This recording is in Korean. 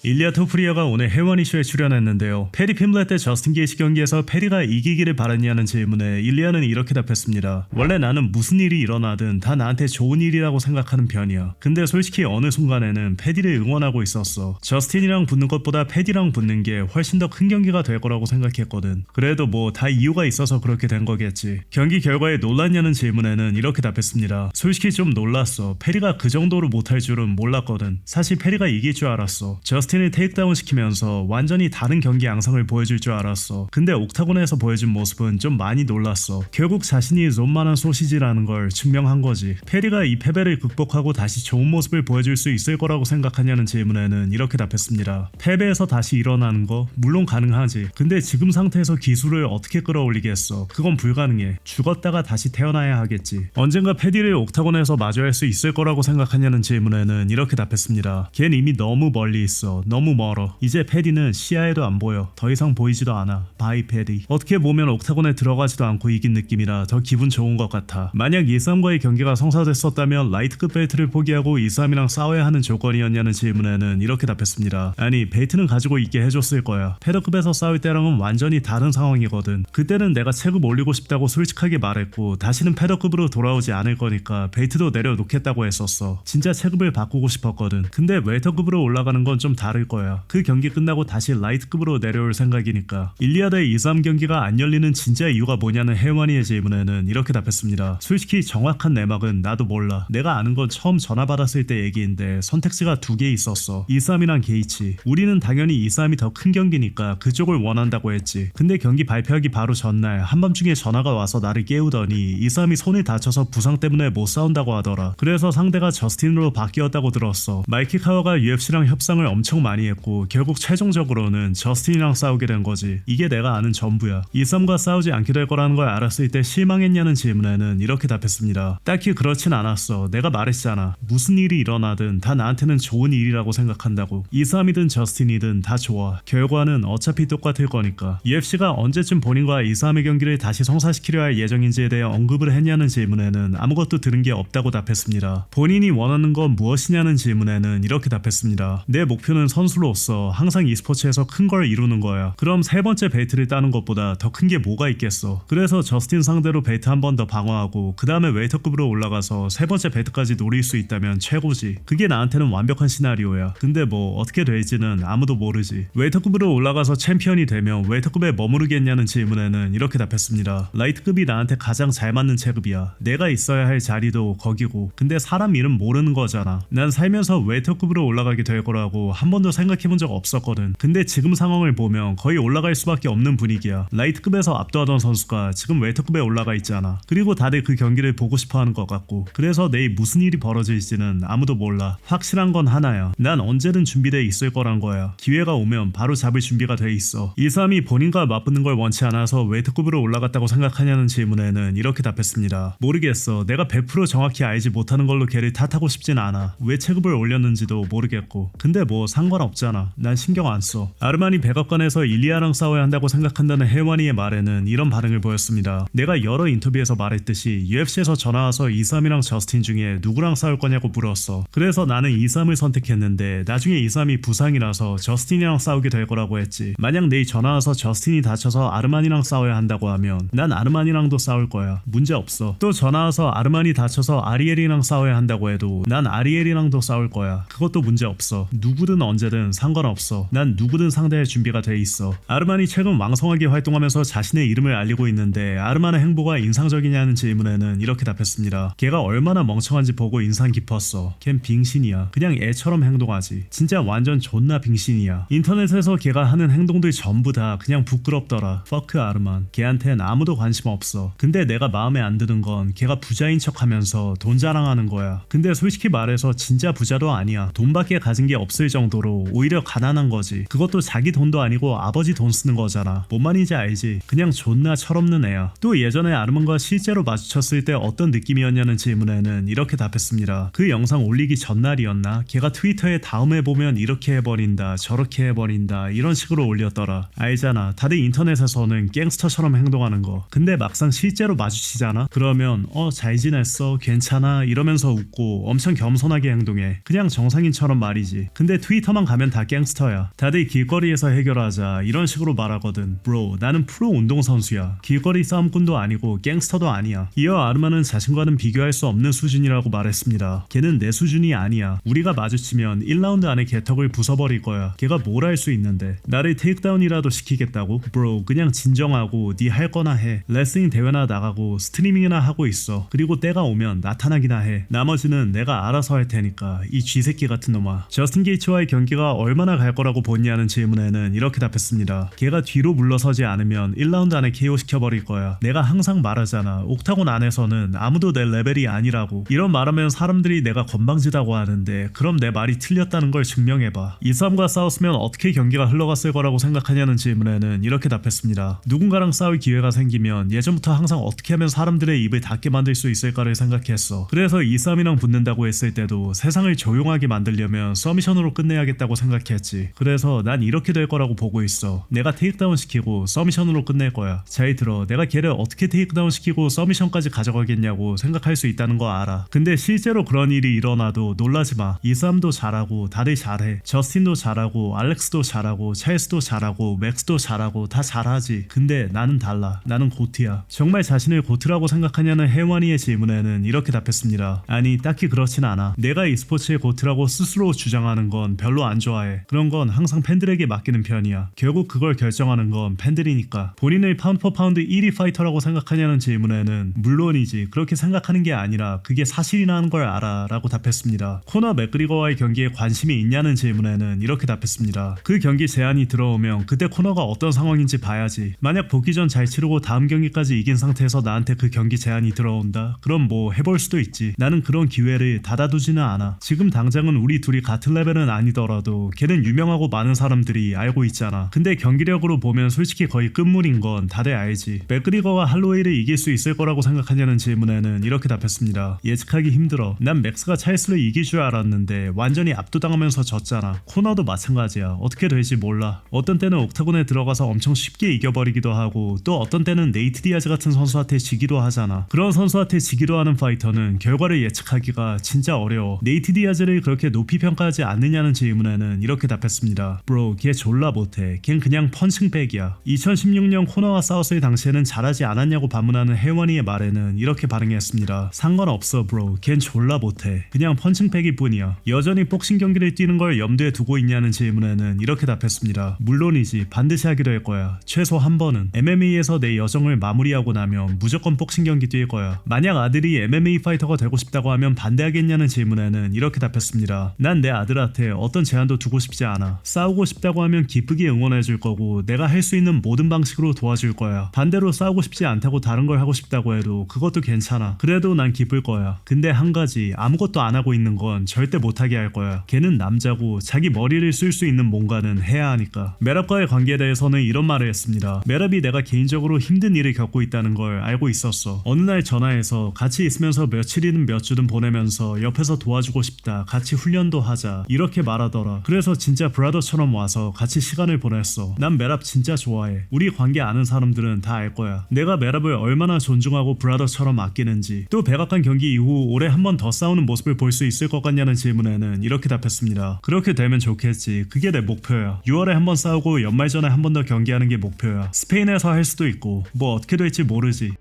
일리아 토프리아가 오늘 혜원 이슈에 출연했는데요. 페리 핌블렛 대 저스틴 게이지 경기에서 페리가 이기기를 바랐냐는 질문에 일리아는 이렇게 답했습니다. 원래 나는 무슨 일이 일어나든 다 나한테 좋은 일이라고 생각하는 편이야. 근데 솔직히 어느 순간에는 페디를 응원하고 있었어. 저스틴이랑 붙는 것보다 페디랑 붙는 게 훨씬 더 큰 경기가 될 거라고 생각했거든. 그래도 뭐 다 이유가 있어서 그렇게 된 거겠지. 경기 결과에 놀랐냐는 질문에는 이렇게 답했습니다. 솔직히 좀 놀랐어. 페리가 그 정도로 못할 줄은 몰랐거든. 사실 페리가 이길 줄 알았어. 저스틴을 테이크다운 시키면서 완전히 다른 경기 양상을 보여줄 줄 알았어. 근데 옥타곤에서 보여준 모습은 좀 많이 놀랐어. 결국 자신이 롬만한 소시지라는 걸 증명한 거지. 페리가 이 패배를 극복하고 다시 좋은 모습을 보여줄 수 있을 거라고 생각하냐는 질문에는 이렇게 답했습니다. 패배에서 다시 일어나는 거 물론 가능하지. 근데 지금 상태에서 기술을 어떻게 끌어올리겠어. 그건 불가능해. 죽었다가 다시 태어나야 하겠지. 언젠가 페디를 옥타곤에서 마주할 수 있을 거라고 생각하냐는 질문에는 이렇게 답했습니다. 걘 이미 너무 멀리 있어. 너무 멀어. 이제 페디는 시야에도 안 보여. 더 이상 보이지도 않아. 바이 페디. 어떻게 보면 옥타곤에 들어가지도 않고 이긴 느낌이라 더 기분 좋은 것 같아. 만약 이쌈과의 경기가 성사됐었다면 라이트급 벨트를 포기하고 이쌈이랑 싸워야 하는 조건이었냐는 질문에는 이렇게 답했습니다. 아니 벨트는 가지고 있게 해줬을 거야. 패더급에서 싸울 때랑은 완전히 다른 상황이거든. 그때는 내가 체급 올리고 싶다고 솔직하게 말했고 다시는 패더급으로 돌아오지 않을 거니까 벨트도 내려놓겠다고 했었어. 진짜 체급을 바꾸고 싶었거든. 근데 웰터급으로 올라가는 건 좀 다를 거야. 그 경기 끝나고 다시 라이트급으로 내려올 생각이니까. 일리아 대 이쌈 경기가 안 열리는 진짜 이유가 뭐냐는 혜원이의 질문에는 이렇게 답했습니다. 솔직히 정확한 내막은 나도 몰라. 내가 아는 건 처음 전화 받았을 때 얘기인데 선택지가 두 개 있었어. 이쌈이랑 게이치. 우리는 당연히 이쌈이 더 큰 경기니까 그쪽을 원한다고 했지. 근데 경기 발표하기 바로 전날 한밤중에 전화가 와서 나를 깨우더니 이쌈이 손을 다쳐서 부상 때문에 못 싸운다고 하더라. 그래서 상대가 저스틴으로 바뀌었다고 들었어. 마이키 카와가 UFC랑 협상을 엄청 많이 했고 결국 최종적으로는 저스틴이랑 싸우게 된 거지. 이게 내가 아는 전부야. 이쌈과 싸우지 않게 될 거라는 걸 알았을 때 실망했냐는 질문에는 이렇게 답했습니다. 딱히 그렇진 않았어. 내가 말했잖아. 무슨 일이 일어나든 다 나한테는 좋은 일이라고 생각한다고. 이쌈이든 저스틴이든 다 좋아. 결과는 어차피 똑같을 거니까. UFC가 언제쯤 본인과 이쌈의 경기를 다시 성사시키려 할 예정인지에 대해 언급을 했냐는 질문에는 아무것도 들은 게 없다고 답했습니다. 본인이 원하는 건 무엇이냐는 질문에는 이렇게 답했습니다. 내 목표는 선수로서 항상 e스포츠에서 큰 걸 이루는 거야. 그럼 세 번째 벨트를 따는 것보다 더 큰 게 뭐가 있겠어. 그래서 저스틴 상대로 벨트 한 번 더 방어하고 그 다음에 웰터급으로 올라가서 세 번째 벨트까지 노릴 수 있다면 최고지. 그게 나한테는 완벽한 시나리오야. 근데 뭐 어떻게 될지는 아무도 모르지. 웰터급으로 올라가서 챔피언이 되면 웰터급에 머무르겠냐는 질문에는 이렇게 답했습니다. 라이트급이 나한테 가장 잘 맞는 체급이야. 내가 있어야 할 자리도 거기고. 근데 사람 이름 모르는 거잖아. 난 살면서 웰터급으로 올라가게 될 거라고 한 번도 생각해본 적 없었거든. 근데 지금 상황을 보면 거의 올라갈 수밖에 없는 분위기야. 라이트급에서 압도하던 선수가 지금 웰터급에 올라가 있잖아. 그리고 다들 그 경기를 보고 싶어하는 것 같고. 그래서 내일 무슨 일이 벌어질지는 아무도 몰라. 확실한 건 하나야. 난 언제든 준비돼 있을 거란 거야. 기회가 오면 바로 잡을 준비가 돼 있어. 이삼이 본인과 맞붙는 걸 원치 않아서 웰터급으로 올라갔다고 생각하냐는 질문에는 이렇게 답했습니다. 모르겠어. 내가 100% 정확히 알지 못하는 걸로 걔를 탓하고 싶진 않아. 왜 체급을 올렸는지도 모르겠고. 근데 뭐 상관없잖아. 난 신경 안 써. 아르마니 백악관에서 일리아랑 싸워야 한다고 생각한다는 혜원이의 말에는 이런 반응을 보였습니다. 내가 여러 인터뷰에서 말했듯이 UFC에서 전화와서 이삼이랑 저스틴 중에 누구랑 싸울 거냐고 물었어. 그래서 나는 이삼을 선택했는데 나중에 이삼이 부상이라서 저스틴이랑 싸우게 될 거라고 했지. 만약 내일 전화와서 저스틴이 다쳐서 아르마니랑 싸워야 한다고 하면 난 아르마니랑도 싸울 거야. 문제 없어. 또 전화와서 아르마니 다쳐서 아리엘이랑 싸워야 한다고 해도 난 아리엘이랑도 싸울 거야. 그것도 문제 없어. 누구든 언제든 상관없어. 난 누구든 상대할 준비가 돼 있어. 아르마니 최근 왕성하게 활동하면서 자신의 이름을 알리고 있는데 아르마의 행보가 인상적이냐는 질문에는 이렇게 답했습니다. 걔가 얼마나 멍청한지 보고 인상 깊었어. 걘 빙신이야. 그냥 애처럼 행동하지. 진짜 완전 존나 빙신이야. 인터넷에서 걔가 하는 행동들 전부 다 그냥 부끄럽더라. 퍼크 아르만. 걔한텐 아무도 관심 없어. 근데 내가 마음에 안 드는 건 걔가 부자인 척하면서 돈 자랑하는 거야. 근데 솔직히 말해서 진짜 부자도 아니야. 돈밖에 가진 게 없을 정도로 오히려 가난한 거지. 그것도 자기 돈도 아니고 아버지 돈 쓰는 거잖아. 뭔 말인지 알지? 그냥 존나 철없는 애야. 또 예전에 아르만과 실제로 마주쳤을 때 어떤 느낌이었냐는 질문에는 이렇게 답했습니다. 그 영상 올리기 전날이었나? 걔가 트위터에 다음에 보면 이렇게 해버린다 저렇게 해버린다 이런 식으로 올렸더라. 알잖아. 다들 인터넷에서는 갱스터처럼 행동하는 거. 근데 막상 실제로 마주치잖아? 그러면 잘 지냈어? 괜찮아? 이러면서 웃고 엄청 겸손하게 행동해. 그냥 정상인처럼 말이지. 근데 트위터 스케이터만 가면 다 갱스터야. 다들 길거리에서 해결하자 이런 식으로 말하거든. 브로, 나는 프로 운동선수야. 길거리 싸움꾼도 아니고 갱스터도 아니야. 이어 아르마는 자신과는 비교할 수 없는 수준이라고 말했습니다. 걔는 내 수준이 아니야. 우리가 마주치면 1라운드 안에 개턱을 부숴버릴 거야. 걔가 뭘 할 수 있는데. 나를 테이크다운이라도 시키겠다고? 브로, 그냥 진정하고 네 할 거나 해. 레슬링 대회나 나가고 스트리밍이나 하고 있어. 그리고 때가 오면 나타나기나 해. 나머지는 내가 알아서 할 테니까. 이 쥐새끼 같은 놈아. 저스틴 게이츠와의 경기가 얼마나 갈 거라고 보냐는 질문에는 이렇게 답했습니다. 걔가 뒤로 물러서지 않으면 1라운드 안에 KO 시켜버릴 거야. 내가 항상 말하잖아. 옥타곤 안에서는 아무도 내 레벨이 아니라고. 이런 말하면 사람들이 내가 건방지다고 하는데 그럼 내 말이 틀렸다는 걸 증명해봐. 이 싸움과 싸웠으면 어떻게 경기가 흘러갔을 거라고 생각하냐는 질문에는 이렇게 답했습니다. 누군가랑 싸울 기회가 생기면 예전부터 항상 어떻게 하면 사람들의 입을 닫게 만들 수 있을까를 생각했어. 그래서 이 싸움이랑 붙는다고 했을 때도 세상을 조용하게 만들려면 서미션으로 끝내야겠다고 생각했지. 그래서 난 이렇게 될 거라고 보고 있어. 내가 테이크다운 시키고 서미션으로 끝낼 거야. 잘 들어. 내가 걔를 어떻게 테이크다운 시키고 서미션까지 가져가겠냐고 생각할 수 있다는 거 알아. 근데 실제로 그런 일이 일어나도 놀라지 마. 이 싸움도 잘하고 다들 잘해. 저스틴도 잘하고 알렉스도 잘하고 찰스도 잘하고 맥스도 잘하고 다 잘하지. 근데 나는 달라. 나는 고트야. 정말 자신을 고트라고 생각하냐는 혜원이의 질문에는 이렇게 답했습니다. 아니 딱히 그렇진 않아. 내가 e스포츠의 고트라고 스스로 주장하는 건 별로 안 좋아해. 그런 건 항상 팬들에게 맡기는 편이야. 결국 그걸 결정하는 건 팬들이니까. 본인을 파운드 포 파운드 1위 파이터라고 생각하냐는 질문에는 물론이지. 그렇게 생각하는 게 아니라 그게 사실이라는 걸 알아 라고 답했습니다. 코너 맥그리거와의 경기에 관심이 있냐는 질문에는 이렇게 답했습니다. 그 경기 제안이 들어오면 그때 코너가 어떤 상황인지 봐야지. 만약 복귀 전 잘 치르고 다음 경기까지 이긴 상태에서 나한테 그 경기 제안이 들어온다? 그럼 뭐 해볼 수도 있지. 나는 그런 기회를 닫아두지는 않아. 지금 당장은 우리 둘이 같은 레벨은 아니더라도 걔는 유명하고 많은 사람들이 알고 있잖아. 근데 경기력으로 보면 솔직히 거의 끝물인 건 다들 알지. 맥그리거가 할로웨이를 이길 수 있을 거라고 생각하냐는 질문에는 이렇게 답했습니다. 예측하기 힘들어. 난 맥스가 찰스를 이길 줄 알았는데 완전히 압도당하면서 졌잖아. 코너도 마찬가지야. 어떻게 될지 몰라. 어떤 때는 옥타곤에 들어가서 엄청 쉽게 이겨버리기도 하고 또 어떤 때는 네이트 디아즈 같은 선수한테 지기도 하잖아. 그런 선수한테 지기도 하는 파이터는 결과를 예측하기가 진짜 어려워. 네이트 디아즈를 그렇게 높이 평가하지 않느냐는 질문에는 이렇게 답했습니다. 브로, 걔 졸라 못해. 걘 그냥 펀칭백이야. 2016년 코너와 싸웠을 당시에는 잘하지 않았냐고 반문하는 혜원이의 말에는 이렇게 반응했습니다. 상관없어 브로. 걘 졸라 못해. 그냥 펀칭백일 뿐이야. 여전히 복싱 경기를 뛰는 걸 염두에 두고 있냐는 질문에는 이렇게 답했습니다. 물론이지. 반드시 하기로 할 거야. 최소 한 번은. MMA에서 내 여정을 마무리하고 나면 무조건 복싱 경기 뛸 거야. 만약 아들이 MMA 파이터가 되고 싶다고 하면 반대하겠냐는 질문에는 이렇게 답했습니다. 난 내 아들한테 어떤 제한도 두고 싶지 않아. 싸우고 싶다고 하면 기쁘게 응원해줄 거고 내가 할 수 있는 모든 방식으로 도와줄 거야. 반대로 싸우고 싶지 않다고 다른 걸 하고 싶다고 해도 그것도 괜찮아. 그래도 난 기쁠 거야. 근데 한 가지, 아무것도 안 하고 있는 건 절대 못하게 할 거야. 걔는 남자고 자기 머리를 쓸 수 있는 뭔가는 해야 하니까. 메랍과의 관계에 대해서는 이런 말을 했습니다. 메랍이 내가 개인적으로 힘든 일을 겪고 있다는 걸 알고 있었어. 어느 날 전화해서 같이 있으면서 며칠이든 몇 주든 보내면서 옆에서 도와주고 싶다. 같이 훈련도 하자. 이렇게 말하더라. 그래서 진짜 브라더처럼 와서 같이 시간을 보냈어. 난 메랍 진짜 좋아해. 우리 관계 아는 사람들은 다 알 거야. 내가 메랍을 얼마나 존중하고 브라더처럼 아끼는지. 또 백악관 경기 이후 올해 한 번 더 싸우는 모습을 볼 수 있을 것 같냐는 질문에는 이렇게 답했습니다. 그렇게 되면 좋겠지. 그게 내 목표야. 6월에 한 번 싸우고 연말 전에 한 번 더 경기하는 게 목표야. 스페인에서 할 수도 있고 뭐 어떻게 될지 모르지.